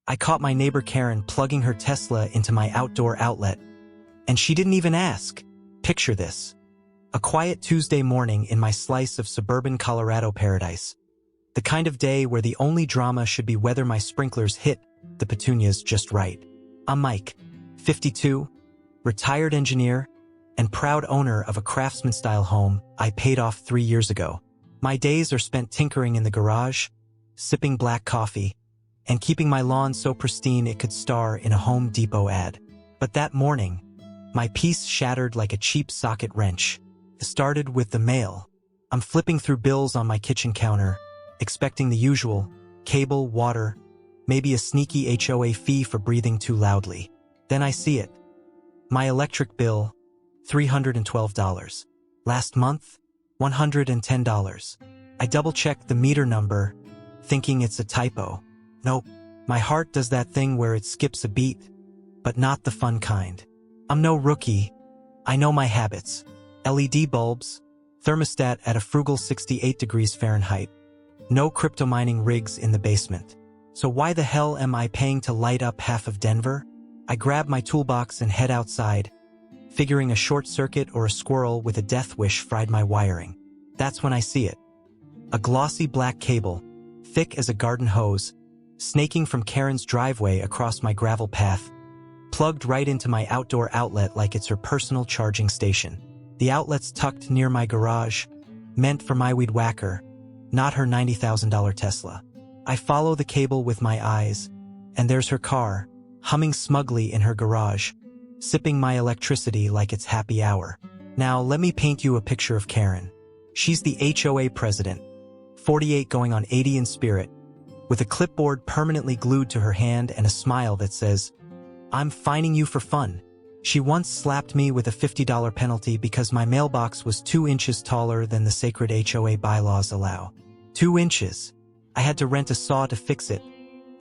I caught my neighbor Karen plugging her Tesla into my outdoor outlet, and she didn't even ask. Picture this. A quiet Tuesday morning in my slice of suburban Colorado paradise. The kind of day where the only drama should be whether my sprinklers hit the petunias just right. I'm Mike, 52, retired engineer, and proud owner of a craftsman-style home I paid off 3 years ago. My days are spent tinkering in the garage, sipping black coffee, and keeping my lawn so pristine it could star in a Home Depot ad. But that morning, my peace shattered like a cheap socket wrench. It started with the mail. I'm flipping through bills on my kitchen counter, expecting the usual: cable, water, maybe a sneaky HOA fee for breathing too loudly. Then I see it. My electric bill, $312. Last month, $110. I double-checked the meter number, thinking it's a typo. Nope, my heart does that thing where it skips a beat, but not the fun kind. I'm no rookie. I know my habits. LED bulbs, thermostat at a frugal 68 degrees Fahrenheit. No crypto mining rigs in the basement. So why the hell am I paying to light up half of Denver? I grab my toolbox and head outside, figuring a short circuit or a squirrel with a death wish fried my wiring. That's when I see it. A glossy black cable, thick as a garden hose, snaking from Karen's driveway across my gravel path, plugged right into my outdoor outlet like it's her personal charging station. The outlet's tucked near my garage, meant for my weed whacker, not her $90,000 Tesla. I follow the cable with my eyes, and there's her car, humming smugly in her garage, sipping my electricity like it's happy hour. Now let me paint you a picture of Karen. She's the HOA president, 48 going on 80 in spirit, with a clipboard permanently glued to her hand and a smile that says, "I'm fining you for fun." She once slapped me with a $50 penalty because my mailbox was 2 inches taller than the sacred HOA bylaws allow. 2 inches. I had to rent a saw to fix it,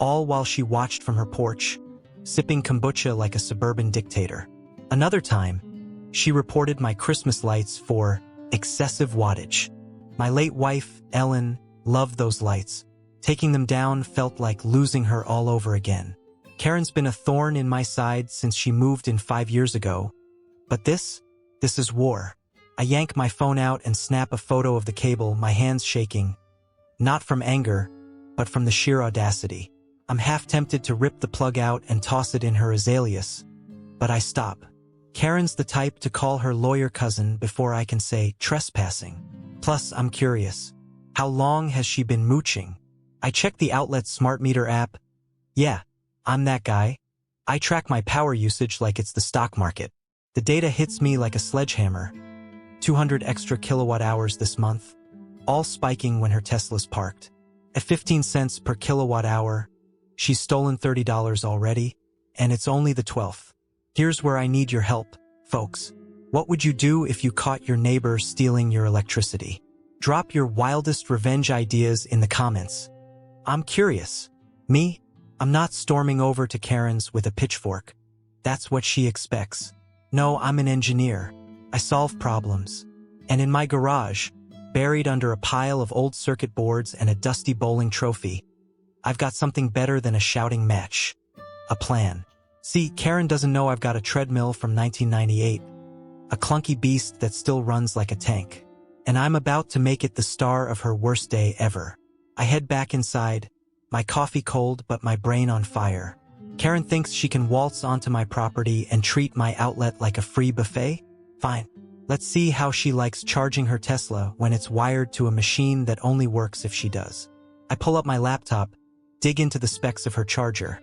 all while she watched from her porch, sipping kombucha like a suburban dictator. Another time, she reported my Christmas lights for excessive wattage. My late wife, Ellen, loved those lights. Taking them down felt like losing her all over again. Karen's been a thorn in my side since she moved in 5 years ago. But this is war. I yank my phone out and snap a photo of the cable, my hands shaking. Not from anger, but from the sheer audacity. I'm half tempted to rip the plug out and toss it in her azaleas, but I stop. Karen's the type to call her lawyer cousin before I can say trespassing. Plus, I'm curious. How long has she been mooching? I check the outlet's smart meter app. Yeah, I'm that guy. I track my power usage like it's the stock market. The data hits me like a sledgehammer. 200 extra kilowatt hours this month, all spiking when her Tesla's parked. At 15 cents per kilowatt hour, she's stolen $30 already, and it's only the 12th. Here's where I need your help, folks. What would you do if you caught your neighbor stealing your electricity? Drop your wildest revenge ideas in the comments. I'm curious. Me? I'm not storming over to Karen's with a pitchfork. That's what she expects. No, I'm an engineer. I solve problems. And in my garage, buried under a pile of old circuit boards and a dusty bowling trophy, I've got something better than a shouting match. A plan. See, Karen doesn't know I've got a treadmill from 1998, a clunky beast that still runs like a tank. And I'm about to make it the star of her worst day ever. I head back inside, my coffee cold but my brain on fire. Karen thinks she can waltz onto my property and treat my outlet like a free buffet? Fine. Let's see how she likes charging her Tesla when it's wired to a machine that only works if she does. I pull up my laptop, dig into the specs of her charger.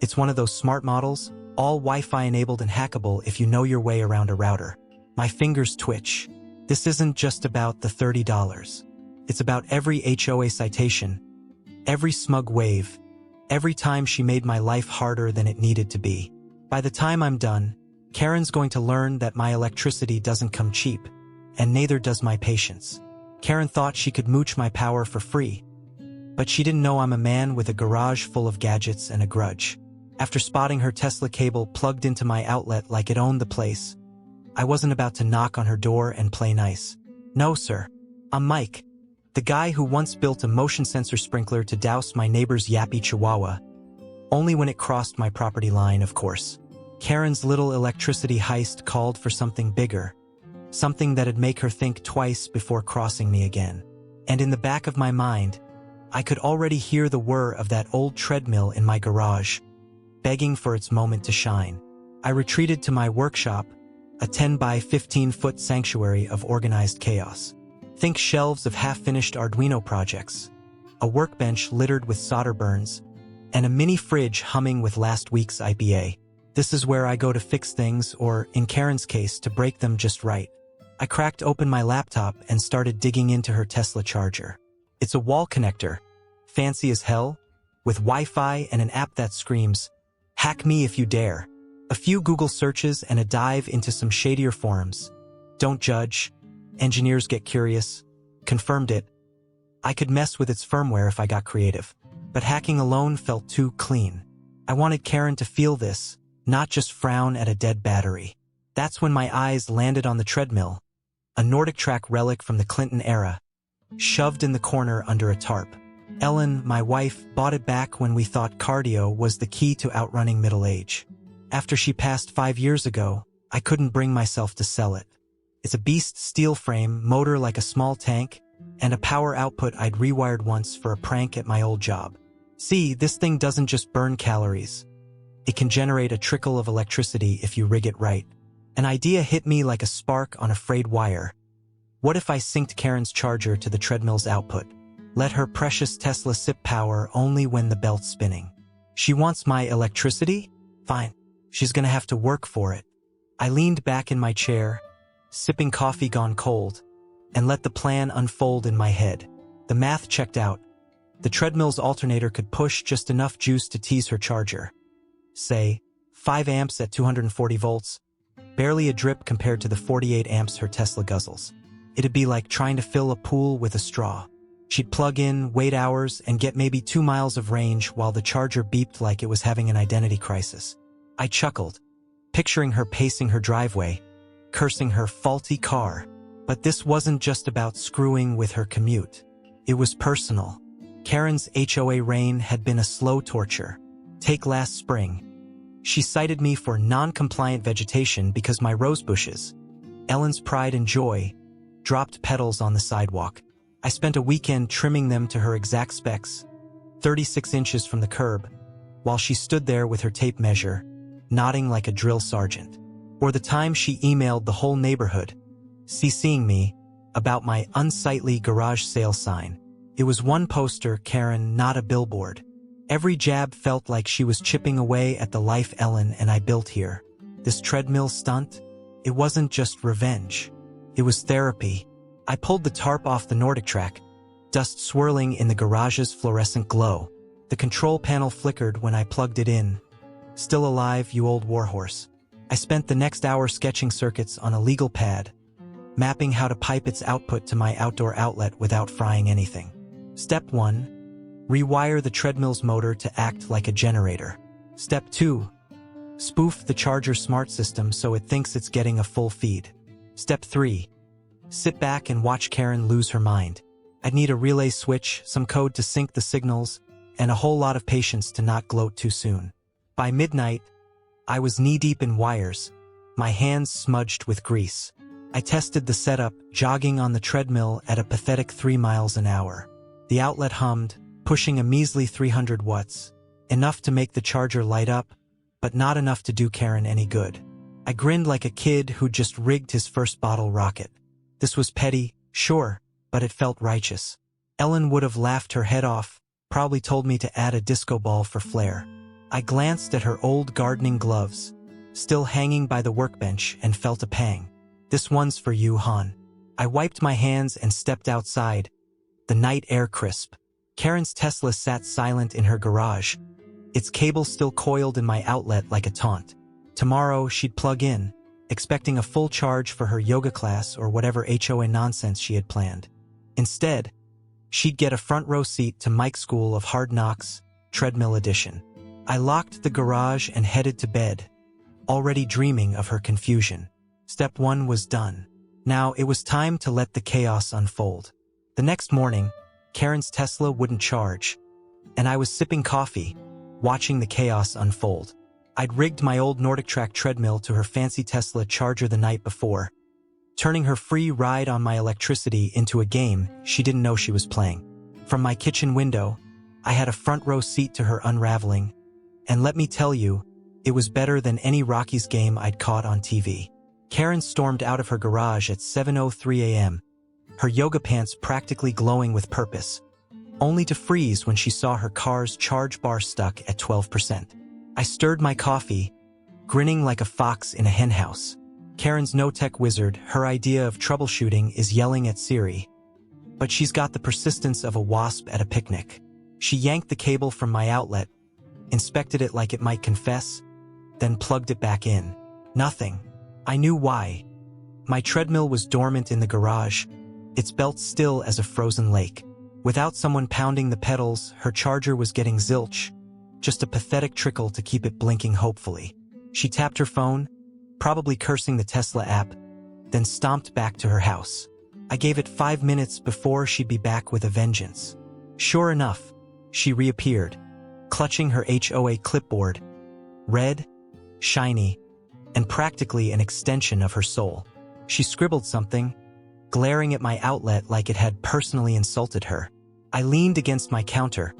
It's one of those smart models, all Wi-Fi enabled and hackable if you know your way around a router. My fingers twitch. This isn't just about the $30. It's about every HOA citation, every smug wave, every time she made my life harder than it needed to be. By the time I'm done, Karen's going to learn that my electricity doesn't come cheap, and neither does my patience. Karen thought she could mooch my power for free, but she didn't know I'm a man with a garage full of gadgets and a grudge. After spotting her Tesla cable plugged into my outlet like it owned the place, I wasn't about to knock on her door and play nice. No, sir. I'm Mike, the guy who once built a motion sensor sprinkler to douse my neighbor's yappy chihuahua, Only when it crossed my property line, of course. Karen's little electricity heist called for something bigger, something that'd make her think twice before crossing me again. And in the back of my mind, I could already hear the whir of that old treadmill in my garage, begging for its moment to shine. I retreated to my workshop, a 10 by 15-foot sanctuary of organized chaos. Think shelves of half-finished Arduino projects, a workbench littered with solder burns, and a mini fridge humming with last week's IPA. This is where I go to fix things, or, in Karen's case, to break them just right. I cracked open my laptop and started digging into her Tesla charger. It's a wall connector, fancy as hell, with Wi-Fi and an app that screams, "Hack me if you dare." A few Google searches and a dive into some shadier forums. Don't judge. Engineers get curious. Confirmed it. I could mess with its firmware if I got creative. But hacking alone felt too clean. I wanted Karen to feel this, not just frown at a dead battery. That's when my eyes landed on the treadmill, a Nordic Track relic from the Clinton era, shoved in the corner under a tarp. Ellen, my wife, bought it back when we thought cardio was the key to outrunning middle age. After she passed 5 years ago, I couldn't bring myself to sell it. It's a beast steel frame, motor like a small tank, and a power output I'd rewired once for a prank at my old job. See, this thing doesn't just burn calories. It can generate a trickle of electricity if you rig it right. An idea hit me like a spark on a frayed wire. What if I synced Karen's charger to the treadmill's output? Let her precious Tesla sip power only when the belt's spinning. She wants my electricity? Fine. She's gonna have to work for it. I leaned back in my chair, sipping coffee gone cold, and let the plan unfold in my head. The math checked out. The treadmill's alternator could push just enough juice to tease her charger. Say, 5 amps at 240 volts, barely a drip compared to the 48 amps her Tesla guzzles. It'd be like trying to fill a pool with a straw. She'd plug in, wait hours, and get maybe 2 miles of range while the charger beeped like it was having an identity crisis. I chuckled, picturing her pacing her driveway, cursing her faulty car. But this wasn't just about screwing with her commute. It was personal. Karen's HOA reign had been a slow torture. Take last spring. She cited me for non-compliant vegetation because my rose bushes, Ellen's pride and joy, dropped petals on the sidewalk. I spent a weekend trimming them to her exact specs, 36 inches from the curb, while she stood there with her tape measure, nodding like a drill sergeant. Or the time she emailed the whole neighborhood, CCing me, about my unsightly garage sale sign. It was one poster, Karen, not a billboard. Every jab felt like she was chipping away at the life Ellen and I built here. This treadmill stunt, it wasn't just revenge. It was therapy. I pulled the tarp off the Nordic Track, dust swirling in the garage's fluorescent glow. The control panel flickered when I plugged it in. Still alive, you old warhorse. I spent the next hour sketching circuits on a legal pad, mapping how to pipe its output to my outdoor outlet without frying anything. Step 1. Rewire the treadmill's motor to act like a generator. Step 2. Spoof the charger smart system so it thinks it's getting a full feed. Step 3. Sit back and watch Karen lose her mind. I'd need a relay switch, some code to sync the signals, and a whole lot of patience to not gloat too soon. By midnight, I was knee-deep in wires, my hands smudged with grease. I tested the setup, jogging on the treadmill at a pathetic 3 miles an hour. The outlet hummed, pushing a measly 300 watts, enough to make the charger light up, but not enough to do Karen any good. I grinned like a kid who'd just rigged his first bottle rocket. This was petty, sure, but it felt righteous. Ellen would have laughed her head off, probably told me to add a disco ball for flair. I glanced at her old gardening gloves, still hanging by the workbench, and felt a pang. This one's for you, hon. I wiped my hands and stepped outside, the night air crisp. Karen's Tesla sat silent in her garage, its cable still coiled in my outlet like a taunt. Tomorrow she'd plug in, expecting a full charge for her yoga class or whatever HOA nonsense she had planned. Instead, she'd get a front row seat to Mike's School of Hard Knocks, Treadmill Edition. I locked the garage and headed to bed, already dreaming of her confusion. Step 1 was done. Now it was time to let the chaos unfold. The next morning, Karen's Tesla wouldn't charge, and I was sipping coffee, watching the chaos unfold. I'd rigged my old Nordic Track treadmill to her fancy Tesla charger the night before, turning her free ride on my electricity into a game she didn't know she was playing. From my kitchen window, I had a front row seat to her unraveling, and let me tell you, it was better than any Rockies game I'd caught on TV. Karen stormed out of her garage at 7:03 a.m., her yoga pants practically glowing with purpose, only to freeze when she saw her car's charge bar stuck at 12%. I stirred my coffee, grinning like a fox in a henhouse. Karen's no-tech wizard, her idea of troubleshooting is yelling at Siri, but she's got the persistence of a wasp at a picnic. She yanked the cable from my outlet, inspected it like it might confess, then plugged it back in. Nothing. I knew why. My treadmill was dormant in the garage, its belt still as a frozen lake. Without someone pounding the pedals, her charger was getting zilch, just a pathetic trickle to keep it blinking hopefully. She tapped her phone, probably cursing the Tesla app, then stomped back to her house. I gave it 5 minutes before she'd be back with a vengeance. Sure enough, she reappeared, clutching her HOA clipboard, red, shiny, and practically an extension of her soul. She scribbled something, glaring at my outlet like it had personally insulted her. I leaned against my counter,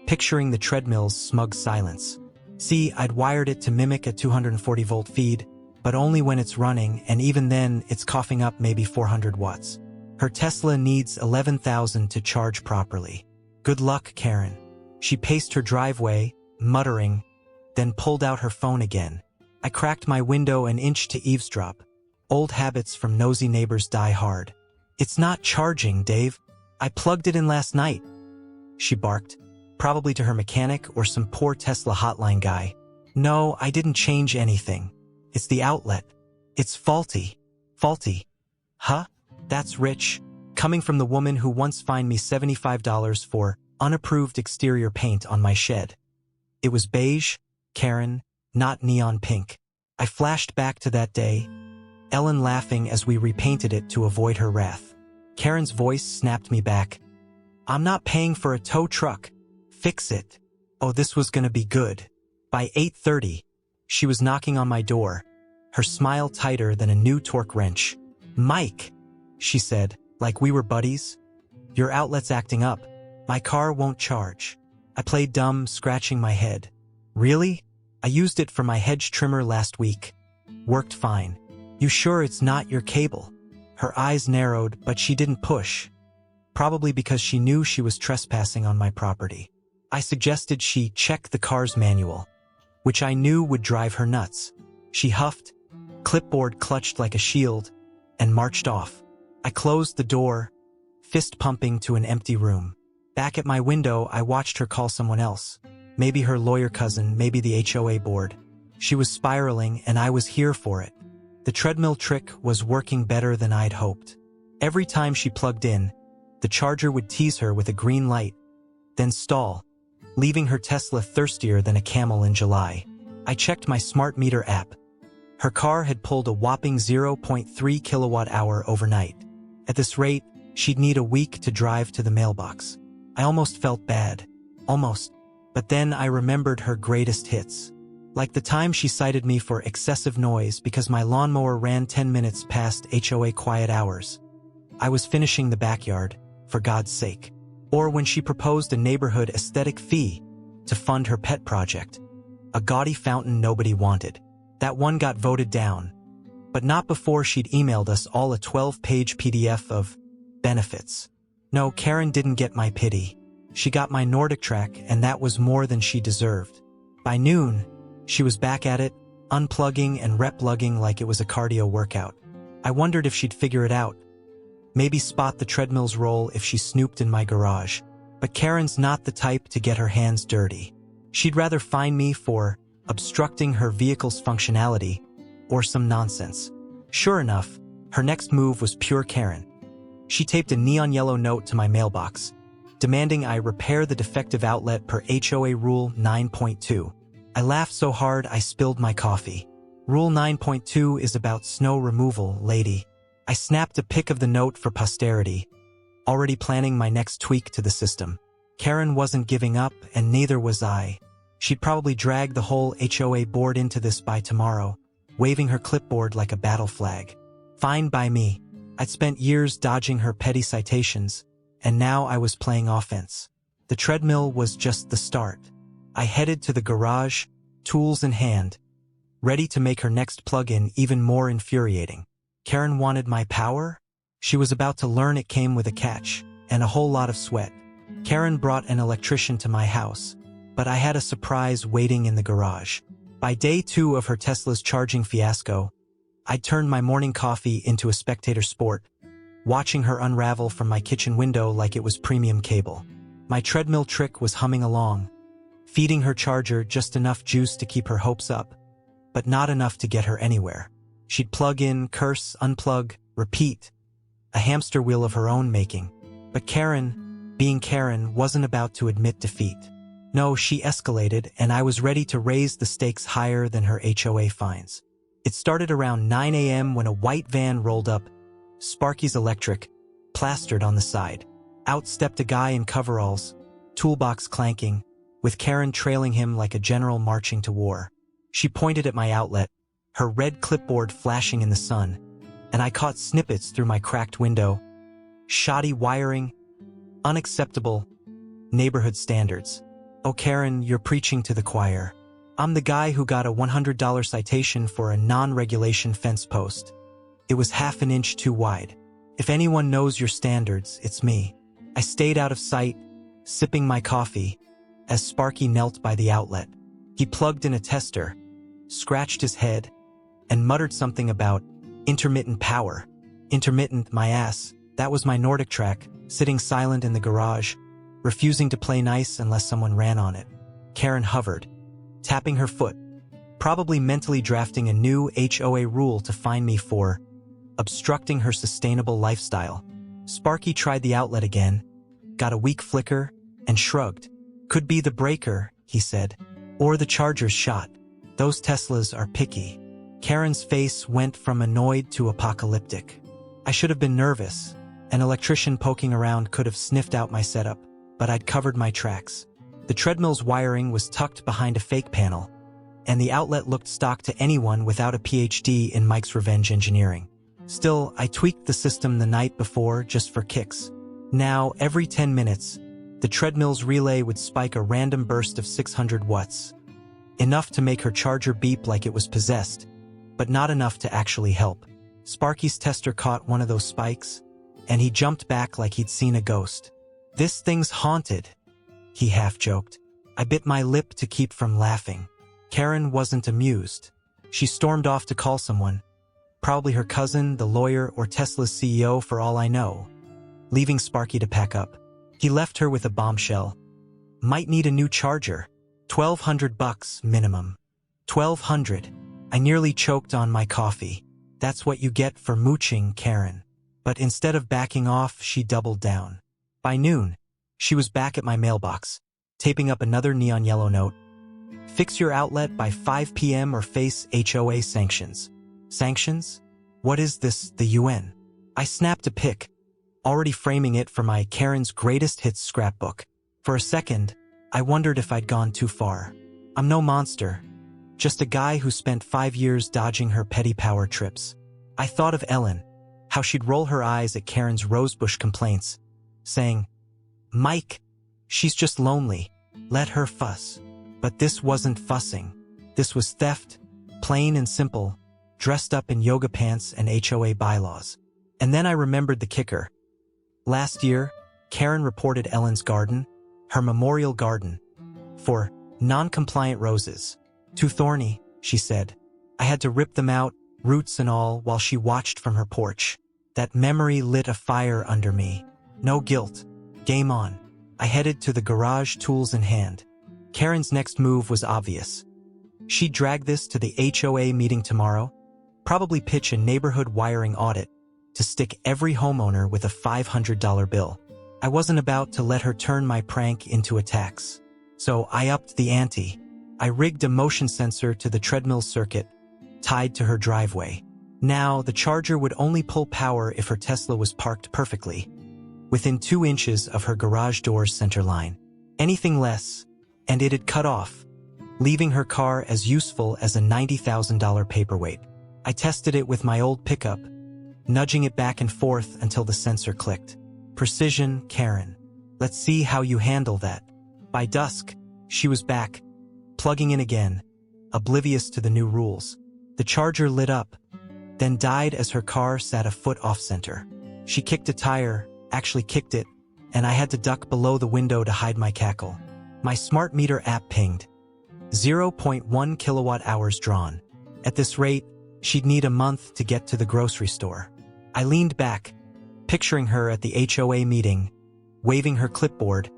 picturing the treadmill's smug silence. See, I'd wired it to mimic a 240-volt feed, but only when it's running, and even then, it's coughing up maybe 400 watts. Her Tesla needs 11,000 to charge properly. Good luck, Karen. She paced her driveway, muttering, then pulled out her phone again. I cracked my window an inch to eavesdrop. Old habits from nosy neighbors die hard. It's not charging, Dave. I plugged it in last night, she barked, probably to her mechanic or some poor Tesla hotline guy. No, I didn't change anything. It's the outlet. It's faulty. Faulty. Huh? That's rich. Coming from the woman who once fined me $75 for unapproved exterior paint on my shed. It was beige, Karen, not neon pink. I flashed back to that day, Ellen laughing as we repainted it to avoid her wrath. Karen's voice snapped me back. I'm not paying for a tow truck. Fix it. Oh, this was gonna be good. By 8:30, she was knocking on my door, her smile tighter than a new torque wrench. Mike, she said, like we were buddies. Your outlet's acting up. My car won't charge. I played dumb, scratching my head. Really? I used it for my hedge trimmer last week. Worked fine. You sure it's not your cable? Her eyes narrowed, but she didn't push. Probably because she knew she was trespassing on my property. I suggested she check the car's manual, which I knew would drive her nuts. She huffed, clipboard clutched like a shield, and marched off. I closed the door, fist pumping to an empty room. Back at my window, I watched her call someone else. Maybe her lawyer cousin, maybe the HOA board. She was spiraling, and I was here for it. The treadmill trick was working better than I'd hoped. Every time she plugged in, the charger would tease her with a green light, then stall, leaving her Tesla thirstier than a camel in July. I checked my smart meter app. Her car had pulled a whopping 0.3 kilowatt-hour overnight. At this rate, she'd need a week to drive to the mailbox. I almost felt bad. Almost. But then I remembered her greatest hits. Like the time she cited me for excessive noise because my lawnmower ran 10 minutes past HOA quiet hours. I was finishing the backyard, for God's sake. Or when she proposed a neighborhood aesthetic fee to fund her pet project. A gaudy fountain nobody wanted. That one got voted down. But not before she'd emailed us all a 12-page PDF of benefits. No, Karen didn't get my pity. She got my Nordic Track, and that was more than she deserved. By noon, she was back at it, unplugging and replugging like it was a cardio workout. I wondered if she'd figure it out. Maybe spot the treadmill's role if she snooped in my garage. But Karen's not the type to get her hands dirty. She'd rather fine me for obstructing her vehicle's functionality or some nonsense. Sure enough, her next move was pure Karen. She taped a neon yellow note to my mailbox, demanding I repair the defective outlet per HOA Rule 9.2. I laughed so hard I spilled my coffee. Rule 9.2 is about snow removal, lady. I snapped a pic of the note for posterity, already planning my next tweak to the system. Karen wasn't giving up, and neither was I. She'd probably drag the whole HOA board into this by tomorrow, waving her clipboard like a battle flag. Fine by me. I'd spent years dodging her petty citations, and now I was playing offense. The treadmill was just the start. I headed to the garage, tools in hand, ready to make her next plug-in even more infuriating. Karen wanted my power? She was about to learn it came with a catch, and a whole lot of sweat. Karen brought an electrician to my house, but I had a surprise waiting in the garage. By day 2 of her Tesla's charging fiasco, I'd turned my morning coffee into a spectator sport, watching her unravel from my kitchen window like it was premium cable. My treadmill trick was humming along, feeding her charger just enough juice to keep her hopes up, but not enough to get her anywhere. She'd plug in, curse, unplug, repeat, a hamster wheel of her own making. But Karen, being Karen, wasn't about to admit defeat. No, she escalated, and I was ready to raise the stakes higher than her HOA fines. It started around 9 a.m. when a white van rolled up, Sparky's Electric, plastered on the side. Out stepped a guy in coveralls, toolbox clanking, with Karen trailing him like a general marching to war. She pointed at my outlet, her red clipboard flashing in the sun, and I caught snippets through my cracked window. Shoddy wiring, unacceptable, neighborhood standards. Oh, Karen, you're preaching to the choir. I'm the guy who got a $100 citation for a non-regulation fence post. It was half an inch too wide. If anyone knows your standards, it's me. I stayed out of sight, sipping my coffee, as Sparky knelt by the outlet. He plugged in a tester, scratched his head, and muttered something about intermittent power. Intermittent, my ass. That was my Nordic track, sitting silent in the garage, refusing to play nice unless someone ran on it. Karen hovered, tapping her foot, probably mentally drafting a new HOA rule to fine me for obstructing her sustainable lifestyle. Sparky tried the outlet again, got a weak flicker, and shrugged. Could be the breaker, he said, or the charger's shot. Those Teslas are picky. Karen's face went from annoyed to apocalyptic. I should have been nervous. An electrician poking around could have sniffed out my setup, but I'd covered my tracks. The treadmill's wiring was tucked behind a fake panel, and the outlet looked stock to anyone without a PhD in Mike's Revenge engineering. Still, I tweaked the system the night before just for kicks. Now, every 10 minutes, the treadmill's relay would spike a random burst of 600 watts. Enough to make her charger beep like it was possessed, but not enough to actually help. Sparky's tester caught one of those spikes, and he jumped back like he'd seen a ghost. "This thing's haunted," he half-joked. I bit my lip to keep from laughing. Karen wasn't amused. She stormed off to call someone, probably her cousin, the lawyer, or Tesla's CEO for all I know, leaving Sparky to pack up. He left her with a bombshell. Might need a new charger. $1,200 minimum. 1,200. I nearly choked on my coffee. That's what you get for mooching, Karen. But instead of backing off, she doubled down. By noon, she was back at my mailbox, taping up another neon yellow note. Fix your outlet by 5 p.m. or face HOA sanctions. Sanctions? What is this, the UN? I snapped a pic, already framing it for my Karen's Greatest Hits scrapbook. For a second, I wondered if I'd gone too far. I'm no monster, just a guy who spent 5 years dodging her petty power trips. I thought of Ellen, how she'd roll her eyes at Karen's rosebush complaints, saying, "Mike, she's just lonely, let her fuss." But this wasn't fussing. This was theft, plain and simple, dressed up in yoga pants and HOA bylaws. And then I remembered the kicker. Last year, Karen reported Ellen's garden, her memorial garden, for non-compliant roses. "Too thorny," she said. I had to rip them out, roots and all, while she watched from her porch. That memory lit a fire under me. No guilt. Game on. I headed to the garage, tools in hand. Karen's next move was obvious. She'd drag this to the HOA meeting tomorrow, probably pitch a neighborhood wiring audit to stick every homeowner with a $500 bill. I wasn't about to let her turn my prank into a tax. So I upped the ante. I rigged a motion sensor to the treadmill circuit, tied to her driveway. Now, the charger would only pull power if her Tesla was parked perfectly, within 2 inches of her garage door's center line. Anything less, and it'd cut off, leaving her car as useful as a $90,000 paperweight. I tested it with my old pickup, nudging it back and forth until the sensor clicked. Precision, Karen. Let's see how you handle that. By dusk, she was back, plugging in again, oblivious to the new rules. The charger lit up, then died as her car sat a foot off-center. She kicked a tire, actually kicked it, and I had to duck below the window to hide my cackle. My smart meter app pinged. 0.1 kilowatt-hours drawn. At this rate, she'd need a month to get to the grocery store. I leaned back, picturing her at the HOA meeting, waving her clipboard,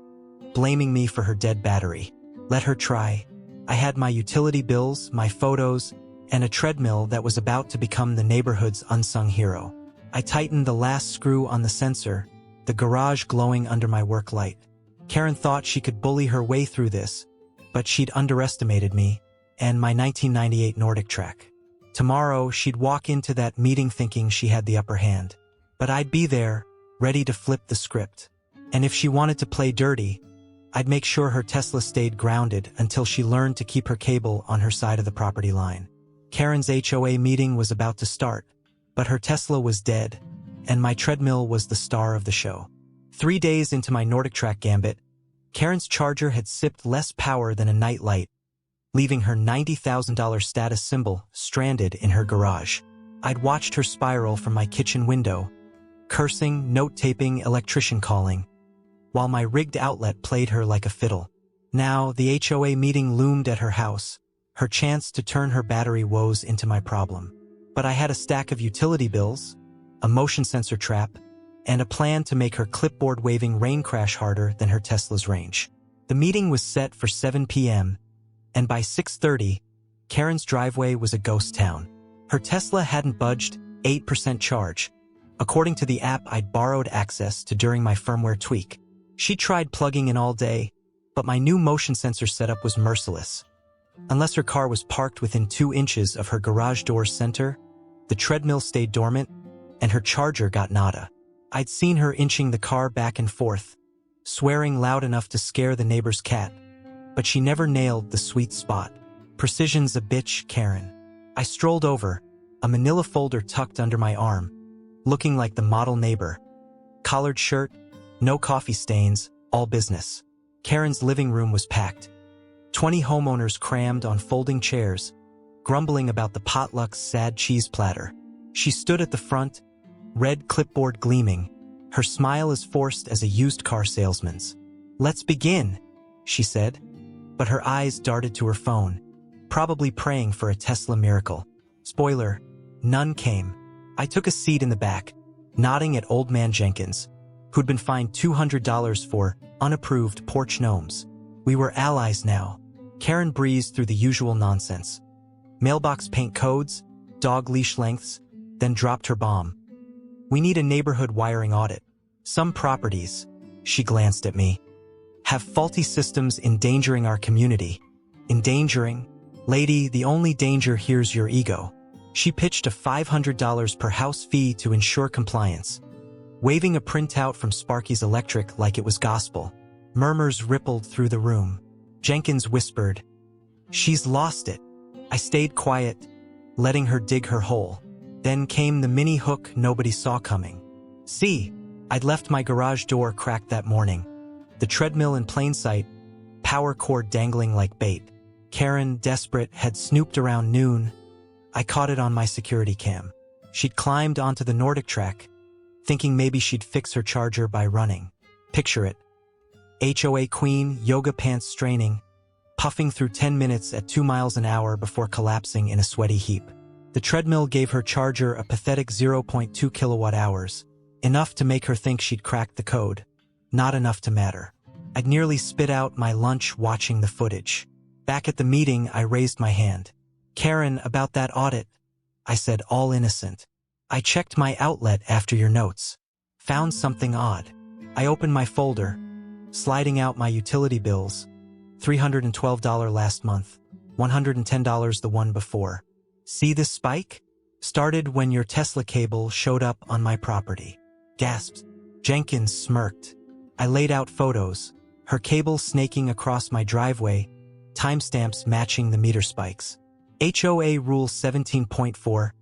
blaming me for her dead battery. Let her try. I had my utility bills, my photos, and a treadmill that was about to become the neighborhood's unsung hero. I tightened the last screw on the sensor, the garage glowing under my work light. Karen thought she could bully her way through this, but she'd underestimated me and my 1998 Nordic Track. Tomorrow, she'd walk into that meeting thinking she had the upper hand. But I'd be there, ready to flip the script. And if she wanted to play dirty, I'd make sure her Tesla stayed grounded until she learned to keep her cable on her side of the property line. Karen's HOA meeting was about to start, but her Tesla was dead, and my treadmill was the star of the show. 3 days into my Nordic Track gambit, Karen's charger had sipped less power than a night light, leaving her $90,000 status symbol stranded in her garage. I'd watched her spiral from my kitchen window, cursing, note-taping, electrician calling, while my rigged outlet played her like a fiddle. Now, the HOA meeting loomed at her house, her chance to turn her battery woes into my problem. But I had a stack of utility bills, a motion sensor trap, and a plan to make her clipboard-waving rain crash harder than her Tesla's range. The meeting was set for 7 p.m., and by 6:30, Karen's driveway was a ghost town. Her Tesla hadn't budged, 8% charge, according to the app I'd borrowed access to during my firmware tweak. She tried plugging in all day, but my new motion sensor setup was merciless. Unless her car was parked within 2 inches of her garage door's center, the treadmill stayed dormant, and her charger got nada. I'd seen her inching the car back and forth, swearing loud enough to scare the neighbor's cat, but she never nailed the sweet spot. Precision's a bitch, Karen. I strolled over, a manila folder tucked under my arm, looking like the model neighbor. Collared shirt, no coffee stains, all business. Karen's living room was packed. 20 homeowners crammed on folding chairs, grumbling about the potluck's sad cheese platter. She stood at the front, red clipboard gleaming, her smile as forced as a used car salesman's. "Let's begin," she said, but her eyes darted to her phone, probably praying for a Tesla miracle. Spoiler, none came. I took a seat in the back, nodding at Old Man Jenkins, who'd been fined $200 for unapproved porch gnomes. We were allies now. Karen breezed through the usual nonsense. Mailbox paint codes, dog leash lengths, then dropped her bomb. "We need a neighborhood wiring audit. Some properties," she glanced at me, "have faulty systems endangering our community." Endangering? Lady, the only danger here's your ego. She pitched a $500 per house fee to ensure compliance, waving a printout from Sparky's Electric like it was gospel. Murmurs rippled through the room. Jenkins whispered, "She's lost it." I stayed quiet, letting her dig her hole. Then came the mini hook nobody saw coming. See, I'd left my garage door cracked that morning. The treadmill in plain sight, power cord dangling like bait. Karen, desperate, had snooped around noon. I caught it on my security cam. She'd climbed onto the Nordic Track, thinking maybe she'd fix her charger by running. Picture it. HOA queen, yoga pants straining, puffing through 10 minutes at 2 miles an hour before collapsing in a sweaty heap. The treadmill gave her charger a pathetic 0.2 kilowatt hours, enough to make her think she'd cracked the code, not enough to matter. I'd nearly spit out my lunch watching the footage. Back at the meeting, I raised my hand. "Karen, about that audit," I said, all innocent. "I checked my outlet after your notes. Found something odd." I opened my folder, sliding out my utility bills. $312 last month, $110 the one before. "See this spike? Started when your Tesla cable showed up on my property." Gasped. Jenkins smirked. I laid out photos, her cable snaking across my driveway, timestamps matching the meter spikes. HOA Rule 17.4,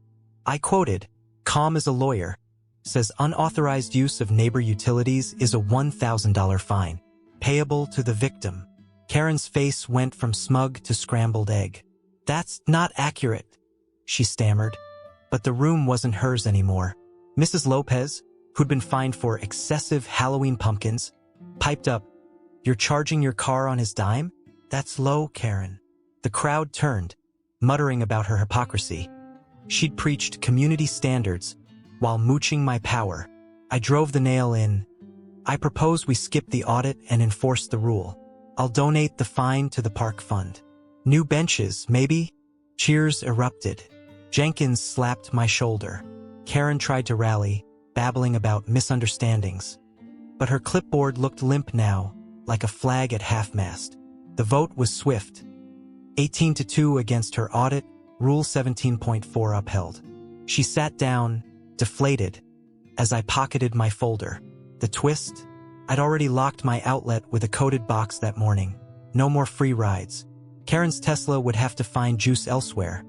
I quoted, "Calm as a lawyer," says unauthorized use of neighbor utilities is a $1,000 fine, payable to the victim. Karen's face went from smug to scrambled egg. "That's not accurate," she stammered. But the room wasn't hers anymore. Mrs. Lopez, who'd been fined for excessive Halloween pumpkins, piped up, "You're charging your car on his dime? That's low, Karen." The crowd turned, muttering about her hypocrisy. She'd preached community standards while mooching my power. I drove the nail in. "I propose we skip the audit and enforce the rule. I'll donate the fine to the park fund." "New benches, maybe?" Cheers erupted. Jenkins slapped my shoulder. Karen tried to rally, babbling about misunderstandings. But her clipboard looked limp now, like a flag at half-mast. The vote was swift. 18-2 against her audit, Rule 17.4 upheld. She sat down, deflated, as I pocketed my folder. The twist? I'd already locked my outlet with a coded box that morning. No more free rides. Karen's Tesla would have to find juice elsewhere.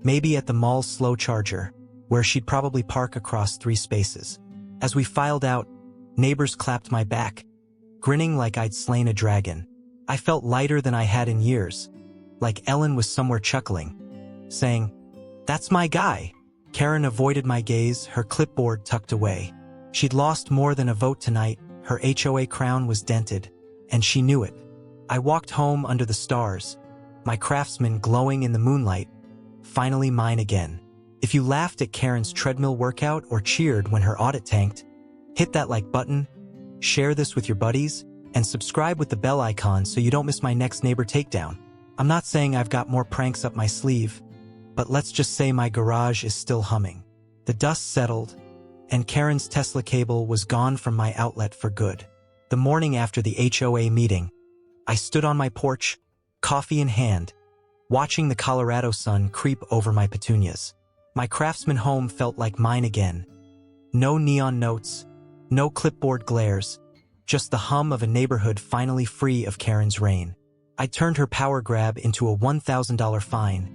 Maybe at the mall's slow charger, where she'd probably park across 3 spaces. As we filed out, neighbors clapped my back, grinning like I'd slain a dragon. I felt lighter than I had in years, like Ellen was somewhere chuckling, saying, "That's my guy." Karen avoided my gaze, her clipboard tucked away. She'd lost more than a vote tonight, her HOA crown was dented, and she knew it. I walked home under the stars, my craftsman glowing in the moonlight, finally mine again. If you laughed at Karen's treadmill workout or cheered when her audit tanked, hit that like button, share this with your buddies, and subscribe with the bell icon so you don't miss my next neighbor takedown. I'm not saying I've got more pranks up my sleeve, but let's just say my garage is still humming. The dust settled, and Karen's Tesla cable was gone from my outlet for good. The morning after the HOA meeting, I stood on my porch, coffee in hand, watching the Colorado sun creep over my petunias. My craftsman home felt like mine again. No neon notes, no clipboard glares, just the hum of a neighborhood finally free of Karen's reign. I turned her power grab into a $1,000 fine,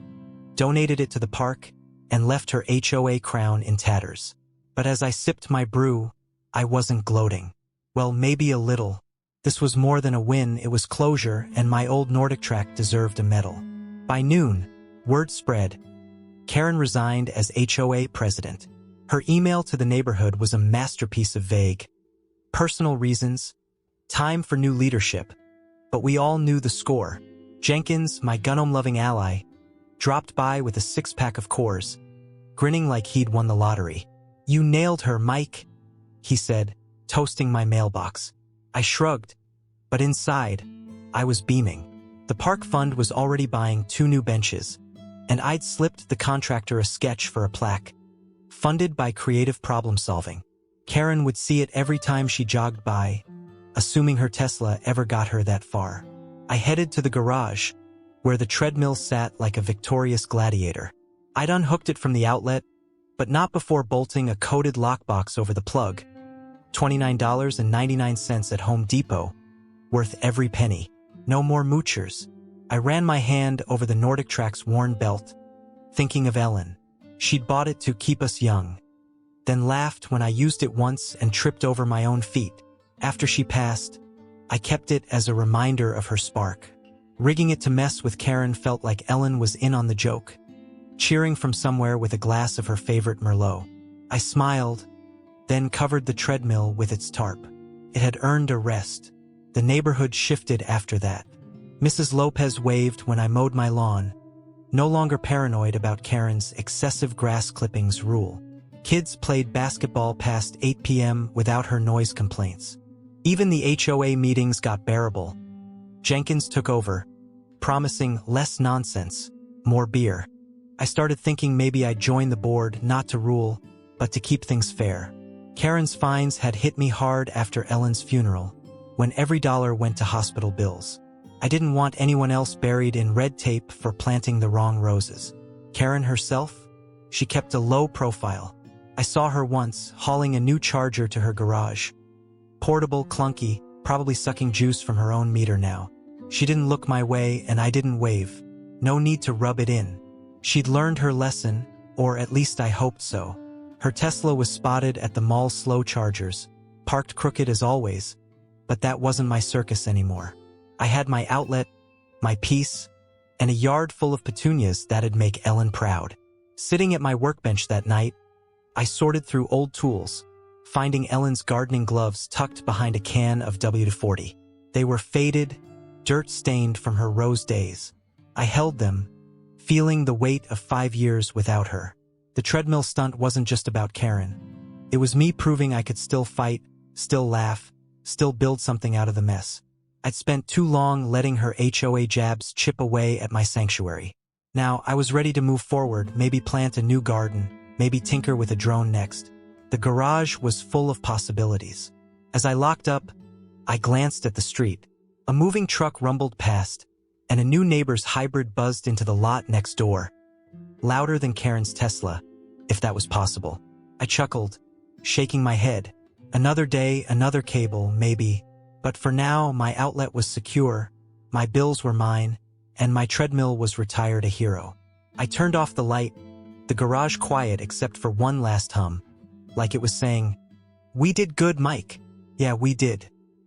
donated it to the park, and left her HOA crown in tatters. But as I sipped my brew, I wasn't gloating. Well, maybe a little. This was more than a win, it was closure, and my old Nordic track deserved a medal. By noon, word spread. Karen resigned as HOA president. Her email to the neighborhood was a masterpiece of vague, personal reasons, time for new leadership. But we all knew the score. Jenkins, my gunhome-loving ally, dropped by with a 6-pack of Coors, grinning like he'd won the lottery. "You nailed her, Mike," he said, toasting my mailbox. I shrugged, but inside, I was beaming. The park fund was already buying 2 new benches, and I'd slipped the contractor a sketch for a plaque. Funded by creative problem-solving. Karen would see it every time she jogged by, assuming her Tesla ever got her that far. I headed to the garage, where the treadmill sat like a victorious gladiator. I'd unhooked it from the outlet, but not before bolting a coded lockbox over the plug. $29.99 at Home Depot, worth every penny. No more moochers. I ran my hand over the Nordic Track's worn belt, thinking of Ellen. She'd bought it to keep us young, then laughed when I used it once and tripped over my own feet. After she passed, I kept it as a reminder of her spark. Rigging it to mess with Karen felt like Ellen was in on the joke, cheering from somewhere with a glass of her favorite Merlot. I smiled, then covered the treadmill with its tarp. It had earned a rest. The neighborhood shifted after that. Mrs. Lopez waved when I mowed my lawn, no longer paranoid about Karen's excessive grass clippings rule. Kids played basketball past 8 p.m. without her noise complaints. Even the HOA meetings got bearable. Jenkins took over, promising less nonsense, more beer. I started thinking maybe I'd join the board not to rule, but to keep things fair. Karen's fines had hit me hard after Ellen's funeral, when every dollar went to hospital bills. I didn't want anyone else buried in red tape for planting the wrong roses. Karen herself? She kept a low profile. I saw her once, hauling a new charger to her garage. Portable, clunky, probably sucking juice from her own meter now. She didn't look my way and I didn't wave. No need to rub it in. She'd learned her lesson, or at least I hoped so. Her Tesla was spotted at the mall's slow chargers, parked crooked as always, but that wasn't my circus anymore. I had my outlet, my peace, and a yard full of petunias that'd make Ellen proud. Sitting at my workbench that night, I sorted through old tools, finding Ellen's gardening gloves tucked behind a can of WD-40. They were faded, dirt-stained from her rose days. I held them, feeling the weight of 5 years without her. The treadmill stunt wasn't just about Karen. It was me proving I could still fight, still laugh, still build something out of the mess. I'd spent too long letting her HOA jabs chip away at my sanctuary. Now, I was ready to move forward, maybe plant a new garden, maybe tinker with a drone next. The garage was full of possibilities. As I locked up, I glanced at the street. A moving truck rumbled past, and a new neighbor's hybrid buzzed into the lot next door. Louder than Karen's Tesla, if that was possible. I chuckled, shaking my head. Another day, another cable, maybe. But for now, my outlet was secure, my bills were mine, and my treadmill was retired a hero. I turned off the light, the garage quiet except for one last hum, like it was saying, "We did good, Mike." Yeah, we did.